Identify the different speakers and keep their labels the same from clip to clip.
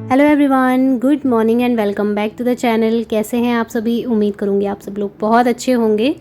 Speaker 1: Hello everyone, good morning and welcome back to the channel. कैसे हैं आप सभी? उम्मीद करूँगी आप सब लोग बहुत अच्छे होंगे।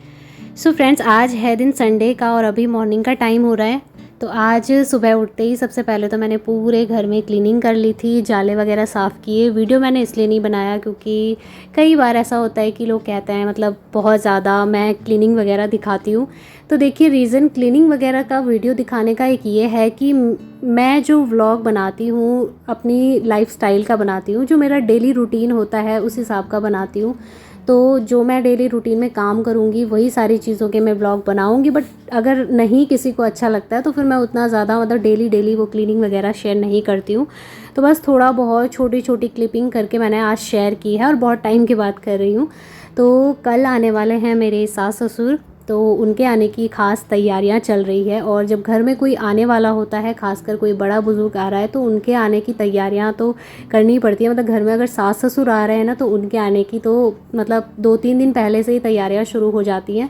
Speaker 1: सो फ्रेंड्स, आज है दिन संडे का और अभी मॉर्निंग का टाइम हो रहा है। तो आज सुबह उठते ही सबसे पहले तो मैंने पूरे घर में क्लीनिंग कर ली थी, जाले वगैरह साफ़ किए। वीडियो मैंने इसलिए नहीं बनाया क्योंकि कई बार ऐसा होता है कि लोग कहते हैं मतलब बहुत ज़्यादा मैं क्लीनिंग वगैरह दिखाती हूँ। तो देखिए, रीज़न क्लीनिंग वगैरह का वीडियो दिखाने का एक ये है कि मैं जो व्लॉग बनाती हूँ अपनी लाइफस्टाइल का बनाती हूँ, जो मेरा डेली रूटीन होता है उस हिसाब का बनाती हूँ। तो जो मैं डेली रूटीन में काम करूँगी वही सारी चीज़ों के मैं व्लॉग बनाऊँगी। बट अगर नहीं किसी को अच्छा लगता है तो फिर मैं उतना ज़्यादा मतलब डेली वो क्लीनिंग वगैरह शेयर नहीं करती हूँ। तो बस थोड़ा बहुत छोटी छोटी क्लिपिंग करके मैंने आज शेयर की है और बहुत टाइम की बात कर रही हूँ। तो कल आने वाले हैं मेरे सास ससुर, तो उनके आने की ख़ास तैयारियां चल रही है। और जब घर में कोई आने वाला होता है, खासकर कोई बड़ा बुजुर्ग आ रहा है, तो उनके आने की तैयारियां तो करनी पड़ती है। मतलब घर में अगर सास ससुर आ रहे हैं ना, तो उनके आने की तो मतलब 2-3 दिन पहले से ही तैयारियां शुरू हो जाती हैं।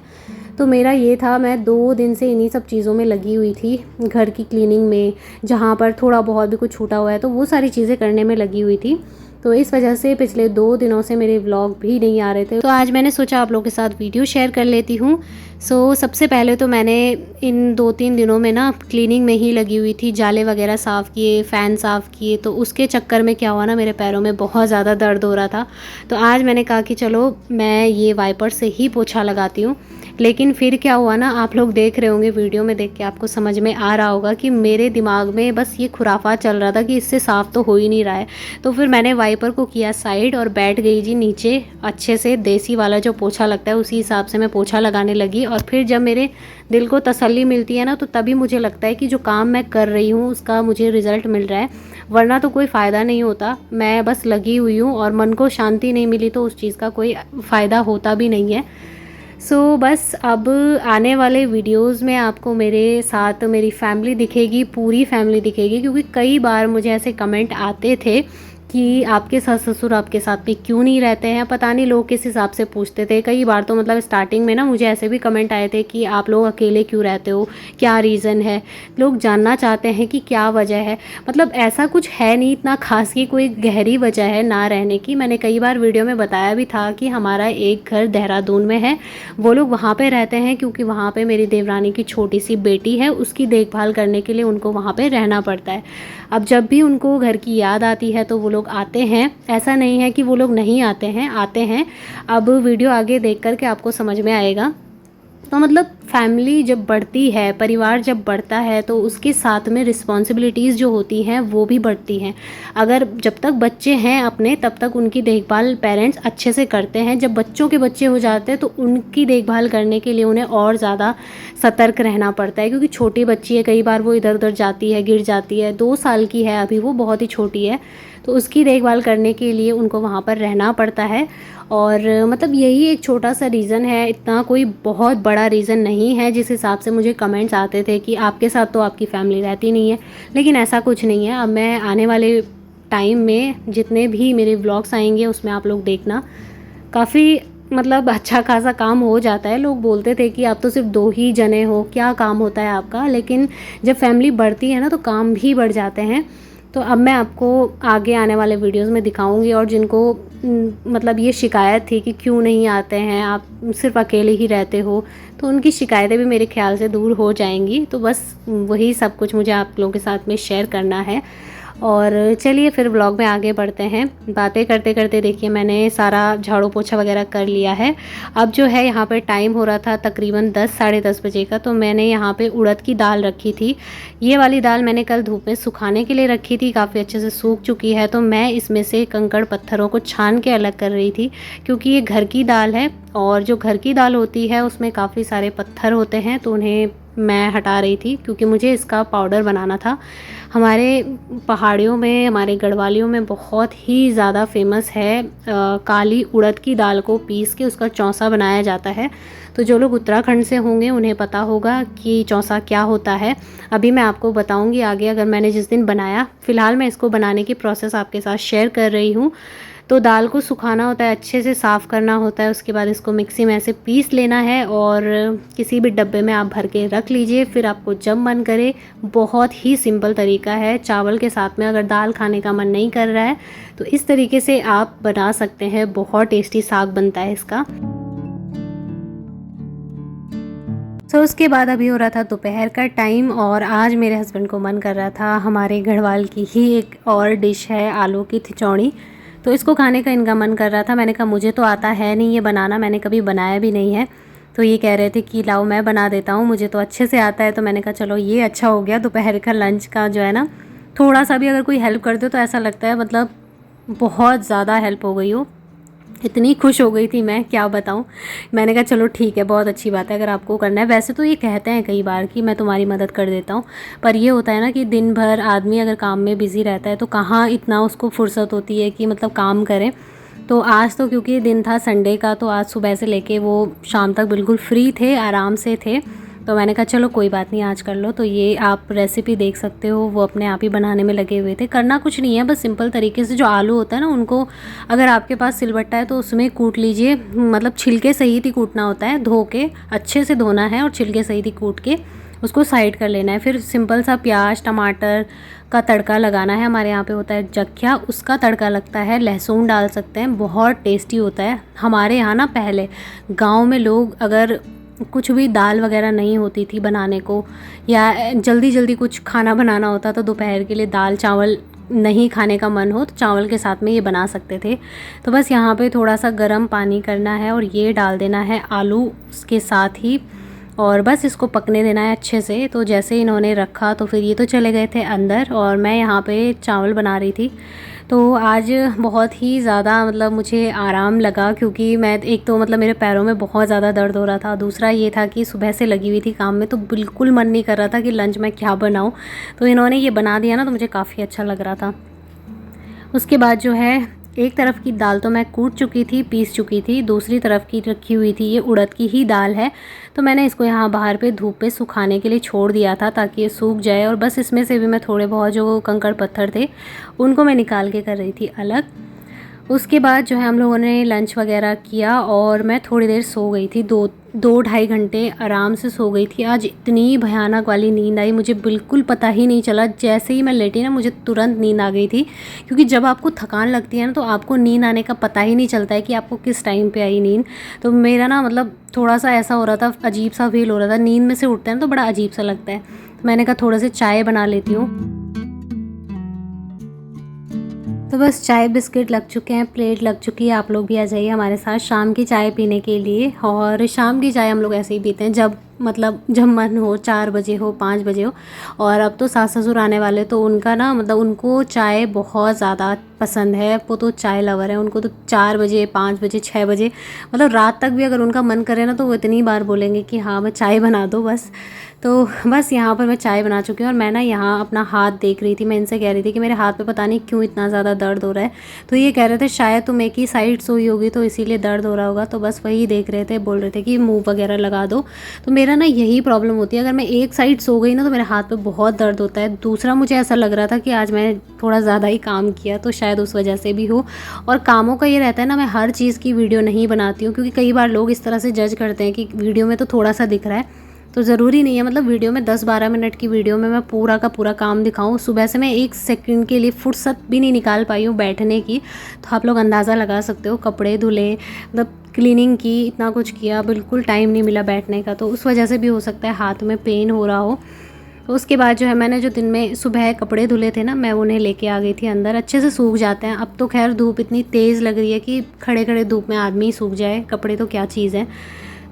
Speaker 1: तो मेरा ये था, मैं 2 दिन से इन्हीं सब चीज़ों में लगी हुई थी, घर की क्लीनिंग में। जहाँ पर थोड़ा बहुत भी कुछ छूटा हुआ है तो वो सारी चीज़ें करने में लगी हुई थी। तो इस वजह से पिछले 2 दिनों से मेरे व्लॉग भी नहीं आ रहे थे। तो आज मैंने सोचा आप लोगों के साथ वीडियो शेयर कर लेती हूँ। सबसे पहले तो मैंने इन 2-3 दिनों में ना क्लीनिंग में ही लगी हुई थी, जाले वगैरह साफ़ किए, फ़ैन साफ़ किए। तो उसके चक्कर में क्या हुआ ना, मेरे पैरों में बहुत ज़्यादा दर्द हो रहा था। तो आज मैंने कहा कि चलो मैं ये वाइपर से ही पोछा लगाती हूँ। लेकिन फिर क्या हुआ ना, आप लोग देख रहे होंगे, वीडियो में देख के आपको समझ में आ रहा होगा कि मेरे दिमाग में बस ये खुराफात चल रहा था कि इससे साफ़ तो हो ही नहीं रहा है। तो फिर मैंने वाइपर को किया साइड और बैठ गई जी नीचे। अच्छे से देसी वाला जो पोछा लगता है उसी हिसाब से मैं पोछा लगाने लगी। और फिर जब मेरे दिल को तसल्ली मिलती है ना, तो तभी मुझे लगता है कि जो काम मैं कर रही हूँ उसका मुझे रिज़ल्ट मिल रहा है, वरना तो कोई फ़ायदा नहीं होता। मैं बस लगी हुई हूँ और मन को शांति नहीं मिली तो उस चीज़ का कोई फ़ायदा होता भी नहीं है। बस अब आने वाले वीडियोस में आपको मेरे साथ मेरी फैमिली दिखेगी, पूरी फैमिली दिखेगी। क्योंकि कई बार मुझे ऐसे कमेंट आते थे कि आपके सास ससुर आपके साथ में क्यों नहीं रहते हैं, पता नहीं लोग किस हिसाब से पूछते थे। कई बार तो मतलब स्टार्टिंग में ना मुझे ऐसे भी कमेंट आए थे कि आप लोग अकेले क्यों रहते हो, क्या रीज़न है। लोग जानना चाहते हैं कि क्या वजह है। मतलब ऐसा कुछ है नहीं इतना खास कि कोई गहरी वजह है ना रहने की। मैंने कई बार वीडियो में बताया भी था कि हमारा एक घर देहरादून में है, वो लोग वहाँ पे रहते हैं क्योंकि वहाँ पे मेरी देवरानी की छोटी सी बेटी है, उसकी देखभाल करने के लिए उनको वहाँ पे रहना पड़ता है। अब जब भी उनको घर की याद आती है तो वो लोग आते हैं, ऐसा नहीं है कि वो लोग नहीं आते हैं, आते हैं। अब वीडियो आगे देख कर के आपको समझ में आएगा। तो मतलब फैमिली जब बढ़ती है, परिवार जब बढ़ता है, तो उसके साथ में रिस्पॉन्सिबिलिटीज़ जो होती हैं वो भी बढ़ती हैं। अगर जब तक बच्चे हैं अपने, तब तक उनकी देखभाल पेरेंट्स अच्छे से करते हैं। जब बच्चों के बच्चे हो जाते हैं तो उनकी देखभाल करने के लिए उन्हें और ज़्यादा सतर्क रहना पड़ता है। क्योंकि छोटी बच्ची है, कई बार वो इधर उधर जाती है, गिर जाती है। 2 साल की है अभी, वो बहुत ही छोटी है। तो उसकी देखभाल करने के लिए उनको वहाँ पर रहना पड़ता है। और मतलब यही एक छोटा सा रीज़न है, इतना कोई बहुत बड़ा रीज़न नहीं है जिस हिसाब से मुझे कमेंट्स आते थे कि आपके साथ तो आपकी फैमिली रहती नहीं है। लेकिन ऐसा कुछ नहीं है। अब मैं आने वाले टाइम में जितने भी मेरे व्लॉग्स आएंगे उसमें आप लोग देखना, काफ़ी मतलब अच्छा खासा काम हो जाता है। लोग बोलते थे कि आप तो सिर्फ 2 ही जने हो, क्या काम होता है आपका। लेकिन जब फैमिली बढ़ती है ना तो काम भी बढ़ जाते हैं। तो अब मैं आपको आगे आने वाले वीडियोस में दिखाऊंगी। और जिनको मतलब ये शिकायत थी कि क्यों नहीं आते हैं, आप सिर्फ अकेले ही रहते हो, तो उनकी शिकायतें भी मेरे ख्याल से दूर हो जाएंगी। तो बस वही सब कुछ मुझे आप लोगों के साथ में शेयर करना है। और चलिए फिर व्लॉग में आगे बढ़ते हैं। बातें करते करते देखिए मैंने सारा झाड़ू पोछा वगैरह कर लिया है। अब जो है यहाँ पे टाइम हो रहा था तकरीबन 10 साढ़े 10 बजे का। तो मैंने यहाँ पे उड़द की दाल रखी थी। ये वाली दाल मैंने कल धूप में सुखाने के लिए रखी थी, काफ़ी अच्छे से सूख चुकी है। तो मैं इसमें से कंकड़ पत्थरों को छान के अलग कर रही थी, क्योंकि ये घर की दाल है। और जो घर की दाल होती है उसमें काफ़ी सारे पत्थर होते हैं, तो उन्हें मैं हटा रही थी क्योंकि मुझे इसका पाउडर बनाना था। हमारे पहाड़ियों में, हमारे गढ़वालियों में बहुत ही ज़्यादा फेमस है काली उड़द की दाल को पीस के उसका चौंसा बनाया जाता है। तो जो लोग उत्तराखंड से होंगे उन्हें पता होगा कि चौंसा क्या होता है। अभी मैं आपको बताऊंगी आगे, अगर मैंने जिस दिन बनाया। फ़िलहाल मैं इसको बनाने की प्रोसेस आपके साथ शेयर कर रही हूँ। तो दाल को सुखाना होता है, अच्छे से साफ़ करना होता है, उसके बाद इसको मिक्सी में ऐसे पीस लेना है और किसी भी डब्बे में आप भर के रख लीजिए। फिर आपको जब मन करे, बहुत ही सिंपल तरीका है। चावल के साथ में अगर दाल खाने का मन नहीं कर रहा है तो इस तरीके से आप बना सकते हैं, बहुत टेस्टी साग बनता है इसका। तो उसके बाद अभी हो रहा था दोपहर का टाइम और आज मेरे हस्बैंड को मन कर रहा था, हमारे गढ़वाल की ही एक और डिश है आलू की खिचौड़ी, तो इसको खाने का इनका मन कर रहा था। मैंने कहा मुझे तो आता है नहीं ये बनाना, मैंने कभी बनाया भी नहीं है। तो ये कह रहे थे कि लाओ मैं बना देता हूँ, मुझे तो अच्छे से आता है। तो मैंने कहा चलो ये अच्छा हो गया, दोपहर का लंच का जो है ना, थोड़ा सा भी अगर कोई हेल्प कर दे तो ऐसा लगता है मतलब बहुत ज़्यादा हेल्प हो गई हो। इतनी खुश हो गई थी मैं, क्या बताऊँ। मैंने कहा चलो ठीक है, बहुत अच्छी बात है अगर आपको करना है। वैसे तो ये कहते हैं कई बार कि मैं तुम्हारी मदद कर देता हूँ, पर ये होता है ना कि दिन भर आदमी अगर काम में बिज़ी रहता है तो कहाँ इतना उसको फुर्सत होती है कि मतलब काम करें। तो आज तो क्योंकि दिन था संडे का, तो आज सुबह से लेके वो शाम तक बिल्कुल फ्री थे, आराम से थे। तो मैंने कहा चलो कोई बात नहीं, आज कर लो। तो ये आप रेसिपी देख सकते हो, वो अपने आप ही बनाने में लगे हुए थे। करना कुछ नहीं है, बस सिंपल तरीके से जो आलू होता है ना, उनको अगर आपके पास सिलबट्टा है तो उसमें कूट लीजिए। मतलब छिलके सहित ही कूटना होता है, धो के अच्छे से धोना है और छिलके सहित ही कूट के उसको साइड कर लेना है। फिर सिंपल सा प्याज टमाटर का तड़का लगाना है। हमारे यहाँ पे होता है जख्या, उसका तड़का लगता है, लहसुन डाल सकते हैं, बहुत टेस्टी होता है। हमारे यहाँ ना पहले गांव में लोग अगर कुछ भी दाल वगैरह नहीं होती थी बनाने को, या जल्दी जल्दी कुछ खाना बनाना होता तो दोपहर के लिए दाल चावल नहीं खाने का मन हो तो चावल के साथ में ये बना सकते थे। तो बस यहाँ पे थोड़ा सा गर्म पानी करना है और ये डाल देना है आलू उसके साथ ही, और बस इसको पकने देना है अच्छे से। तो जैसे इन्होंने रखा तो फिर ये तो चले गए थे अंदर और मैं यहाँ पे चावल बना रही थी। तो आज बहुत ही ज़्यादा मतलब मुझे आराम लगा, क्योंकि मैं एक तो मतलब मेरे पैरों में बहुत ज़्यादा दर्द हो रहा था, दूसरा ये था कि सुबह से लगी हुई थी काम में, तो बिल्कुल मन नहीं कर रहा था कि लंच में क्या बनाऊँ। तो इन्होंने ये बना दिया ना तो मुझे काफ़ी अच्छा लग रहा था। उसके बाद जो है, एक तरफ की दाल तो मैं कूट चुकी थी, पीस चुकी थी, दूसरी तरफ की रखी हुई थी, ये उड़द की ही दाल है। तो मैंने इसको यहाँ बाहर पे धूप पे सुखाने के लिए छोड़ दिया था ताकि ये सूख जाए, और बस इसमें से भी मैं थोड़े बहुत जो कंकड़ पत्थर थे उनको मैं निकाल के कर रही थी अलग। उसके बाद जो है हम लोगों ने लंच वगैरह किया और मैं थोड़ी देर सो गई थी, दो ढाई घंटे आराम से सो गई थी। आज इतनी भयानक वाली नींद आई, मुझे बिल्कुल पता ही नहीं चला, जैसे ही मैं लेटी ना मुझे तुरंत नींद आ गई थी। क्योंकि जब आपको थकान लगती है ना तो आपको नींद आने का पता ही नहीं चलता है कि आपको किस टाइम पे आई नींद। तो मेरा ना मतलब थोड़ा सा ऐसा हो रहा था, अजीब सा फील हो रहा था, नींद में से उठते हैं तो बड़ा अजीब सा लगता है। तो मैंने कहा थोड़ा सा चाय बना लेती हूँ। तो बस चाय बिस्किट लग चुके हैं, प्लेट लग चुकी है, आप लोग भी आ जाइए हमारे साथ शाम की चाय पीने के लिए। और शाम की चाय हम लोग ऐसे ही पीते हैं जब जब मन हो, 4 बजे हो 5 बजे हो। और अब तो सास ससुर आने वाले, तो उनका ना मतलब उनको चाय बहुत ज़्यादा पसंद है, वो तो चाय लवर है। उनको तो 4 बजे 5 बजे 6 बजे मतलब रात तक भी अगर उनका मन करे ना तो वो इतनी बार बोलेंगे कि हाँ मैं चाय बना दो बस। तो बस यहाँ पर मैं चाय बना चुकी हूँ और मैं ना यहाँ अपना हाथ देख रही थी। मैं इनसे कह रही थी कि मेरे हाथ पे पता नहीं क्यों इतना ज़्यादा दर्द हो रहा है। तो ये कह रहे थे शायद तुम एक ही साइड सोई होगी तो इसीलिए दर्द हो रहा होगा। तो बस वही देख रहे थे, बोल रहे थे कि मूव वगैरह लगा दो। तो मेरा ना यही प्रॉब्लम होती है, अगर मैं एक साइड सो गई ना तो मेरे हाथ पे बहुत दर्द होता है। दूसरा मुझे ऐसा लग रहा था कि आज मैं थोड़ा ज़्यादा ही काम किया, तो शायद उस वजह से भी हो। और कामों का ये रहता है ना, मैं हर चीज़ की वीडियो नहीं बनाती हूँ, क्योंकि कई बार लोग इस तरह से जज करते हैं कि वीडियो में तो थोड़ा सा दिख रहा है, तो ज़रूरी नहीं है मतलब वीडियो में 10-12 मिनट की वीडियो में मैं पूरा का पूरा काम दिखाऊं। सुबह से मैं 1 सेकंड के लिए फुर्सत भी नहीं निकाल पाई हूँ बैठने की। तो आप लोग अंदाज़ा लगा सकते हो, कपड़े धुले, मतलब क्लीनिंग की, इतना कुछ किया, बिल्कुल टाइम नहीं मिला बैठने का। तो उस वजह से भी हो सकता है हाथ में पेन हो रहा हो। तो उसके बाद जो है मैंने जो दिन में सुबह कपड़े धुले थे ना, मैं उन्हें लेके आ गई थी अंदर, अच्छे से सूख जाते हैं। अब तो खैर धूप इतनी तेज़ लग रही है कि खड़े खड़े धूप में आदमी सूख जाए, कपड़े तो क्या चीज़ है।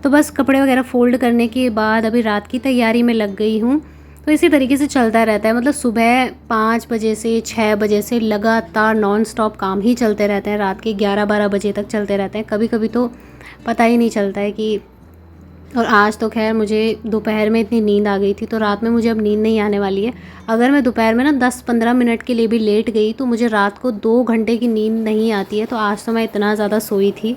Speaker 1: तो बस कपड़े वगैरह फ़ोल्ड करने के बाद अभी रात की तैयारी में लग गई हूँ। तो इसी तरीके से चलता रहता है, मतलब सुबह 5 बजे से 6 बजे से लगातार नॉन स्टॉप काम ही चलते रहते हैं, रात के 11-12 बजे तक चलते रहते हैं। कभी कभी तो पता ही नहीं चलता है कि। और आज तो खैर मुझे दोपहर में इतनी नींद आ गई थी, तो रात में मुझे अब नींद नहीं आने वाली है। अगर मैं दोपहर में ना 10-15 मिनट के लिए भी लेट गई तो मुझे रात को 2 घंटे की नींद नहीं आती है। तो आज तो मैं इतना ज़्यादा सोई थी।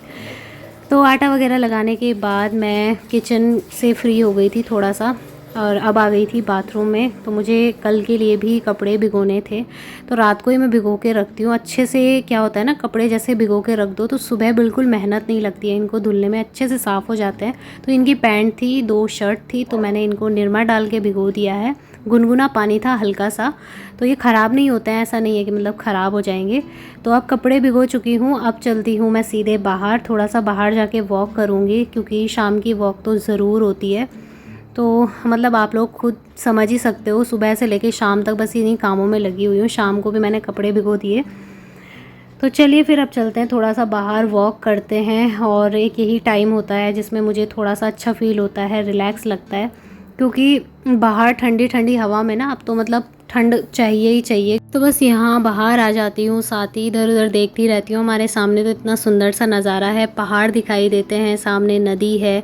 Speaker 1: तो आटा वगैरह लगाने के बाद मैं किचन से फ्री हो गई थी थोड़ा सा। और अब आ गई थी बाथरूम में। तो मुझे कल के लिए भी कपड़े भिगोने थे, तो रात को ही मैं भिगो के रखती हूँ अच्छे से। क्या होता है ना, कपड़े जैसे भिगो के रख दो तो सुबह बिल्कुल मेहनत नहीं लगती है, इनको धुलने में अच्छे से साफ़ हो जाते हैं। तो इनकी पैंट थी, 2 शर्ट थी, तो मैंने इनको निरमा डाल के भिगो दिया है। गुनगुना पानी था हल्का सा, तो ये ख़राब नहीं होते हैं, ऐसा नहीं है कि मतलब ख़राब हो जाएंगे। तो अब कपड़े भिगो चुकी हूँ, अब चलती हूँ मैं सीधे बाहर, थोड़ा सा बाहर जाके वॉक करूँगी, क्योंकि शाम की वॉक तो ज़रूर होती है। तो मतलब आप लोग खुद समझ ही सकते हो, सुबह से लेके शाम तक बस इन्हीं कामों में लगी हुई हूँ। शाम को भी मैंने कपड़े भिगो दिए। तो चलिए फिर अब चलते हैं, थोड़ा सा बाहर वॉक करते हैं। और एक यही टाइम होता है जिसमें मुझे थोड़ा सा अच्छा फ़ील होता है, रिलैक्स लगता है, क्योंकि बाहर ठंडी ठंडी हवा में ना अब तो मतलब ठंड चाहिए ही चाहिए। तो बस यहाँ बाहर आ जाती हूँ, साथ ही इधर उधर देखती रहती हूँ। हमारे सामने तो इतना सुंदर सा नज़ारा है, पहाड़ दिखाई देते हैं, सामने नदी है,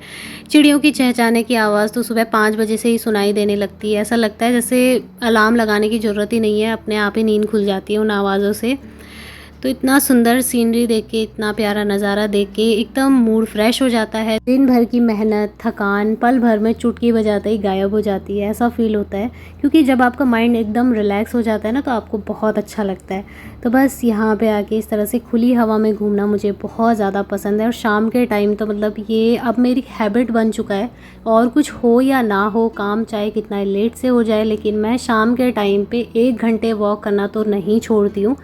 Speaker 1: चिड़ियों की चहचहाने की आवाज़ तो सुबह 5 बजे से ही सुनाई देने लगती है। ऐसा लगता है जैसे अलार्म लगाने की ज़रूरत ही नहीं है, अपने आप ही नींद खुल जाती है उन आवाज़ों से। तो इतना सुंदर सीनरी देख के, इतना प्यारा नज़ारा देख के एकदम मूड फ्रेश हो जाता है। दिन भर की मेहनत, थकान पल भर में चुटकी बजाते ही गायब हो जाती है, ऐसा फील होता है। क्योंकि जब आपका माइंड एकदम रिलैक्स हो जाता है ना, तो आपको बहुत अच्छा लगता है। तो बस यहाँ पे आके इस तरह से खुली हवा में घूमना मुझे बहुत ज़्यादा पसंद है। और शाम के टाइम तो मतलब ये अब मेरी हैबिट बन चुका है, और कुछ हो या ना हो, काम चाहे कितना लेट से हो जाए, लेकिन मैं शाम के टाइम पे 1 घंटे वॉक करना तो नहीं छोड़ती हूँ।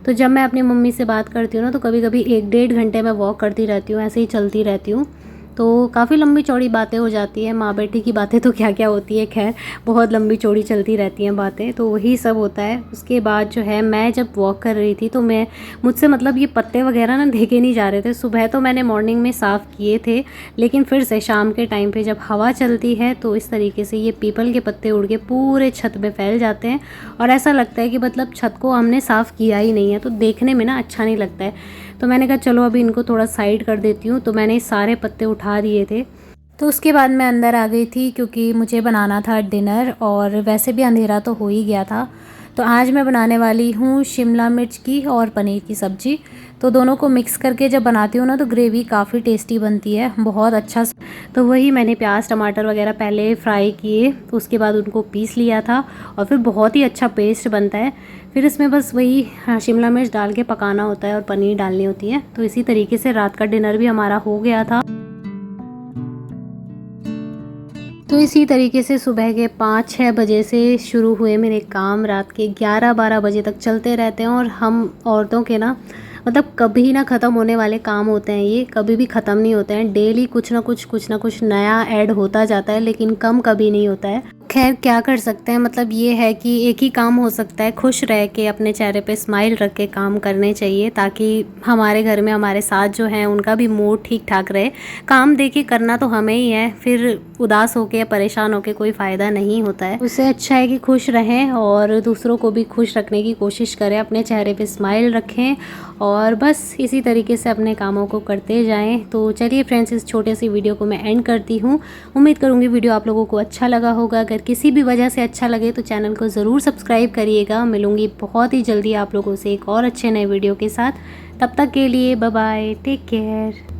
Speaker 1: तो जब मैं अपनी मम्मी से बात करती हूँ ना, तो कभी कभी 1 डेढ़ घंटे मैं वॉक करती रहती हूँ, ऐसे ही चलती रहती हूँ। तो काफ़ी लंबी चौड़ी बातें हो जाती है, माँ बेटी की बातें तो क्या क्या होती है, खैर बहुत लंबी चौड़ी चलती रहती हैं बातें, तो वही सब होता है। उसके बाद जो है, मैं जब वॉक कर रही थी तो मुझसे मतलब ये पत्ते वगैरह ना देखे नहीं जा रहे थे। सुबह तो मैंने मॉर्निंग में साफ़ किए थे, लेकिन फिर से शाम के टाइम पे जब हवा चलती है तो इस तरीके से ये पीपल के पत्ते उड़ के पूरे छत पे फैल जाते हैं, और ऐसा लगता है कि मतलब छत को हमने साफ़ किया ही नहीं है, तो देखने में ना अच्छा नहीं लगता है। तो मैंने कहा चलो अभी इनको थोड़ा साइड कर देती हूँ, तो मैंने सारे पत्ते उठा दिए थे। तो उसके बाद मैं अंदर आ गई थी, क्योंकि मुझे बनाना था डिनर, और वैसे भी अंधेरा तो हो ही गया था। तो आज मैं बनाने वाली हूँ शिमला मिर्च की और पनीर की सब्ज़ी। तो दोनों को मिक्स करके जब बनाती हूँ ना, तो ग्रेवी काफ़ी टेस्टी बनती है, बहुत अच्छा। तो वही मैंने प्याज टमाटर वगैरह पहले फ्राई किए, उसके बाद उनको पीस लिया था, और फिर बहुत ही अच्छा पेस्ट बनता है। फिर इसमें बस वही शिमला मिर्च डाल के पकाना होता है और पनीर डालनी होती है। तो इसी तरीके से रात का डिनर भी हमारा हो गया था। तो इसी तरीके से सुबह के 5-6 बजे से शुरू हुए मेरे काम, रात के 11-12 बजे तक चलते रहते हैं। और हम औरतों के ना मतलब कभी ना ख़त्म होने वाले काम होते हैं, ये कभी भी ख़त्म नहीं होते हैं। डेली कुछ ना कुछ नया ऐड होता जाता है, लेकिन कम कभी नहीं होता है। खैर क्या कर सकते हैं, मतलब ये है कि एक ही काम हो सकता है, खुश रह के अपने चेहरे पे स्माइल रख के काम करने चाहिए, ताकि हमारे घर में हमारे साथ जो हैं उनका भी मूड ठीक ठाक रहे। काम देखिए करना तो हमें ही है, फिर उदास होके या परेशान होके कोई फ़ायदा नहीं होता है। उससे अच्छा है कि खुश रहें और दूसरों को भी खुश रखने की कोशिश करें, अपने चेहरे पे स्माइल रखें, और बस इसी तरीके से अपने कामों को करते जाएं। तो चलिए फ्रेंड्स, इस छोटे सी वीडियो को मैं एंड करती हूँ। उम्मीद करूँगी वीडियो आप लोगों को अच्छा लगा होगा। अगर किसी भी वजह से अच्छा लगे तो चैनल को ज़रूर सब्सक्राइब करिएगा। मिलूँगी बहुत ही जल्दी आप लोगों से एक और अच्छे नए वीडियो के साथ। तब तक के लिए बाय बाय, टेक केयर।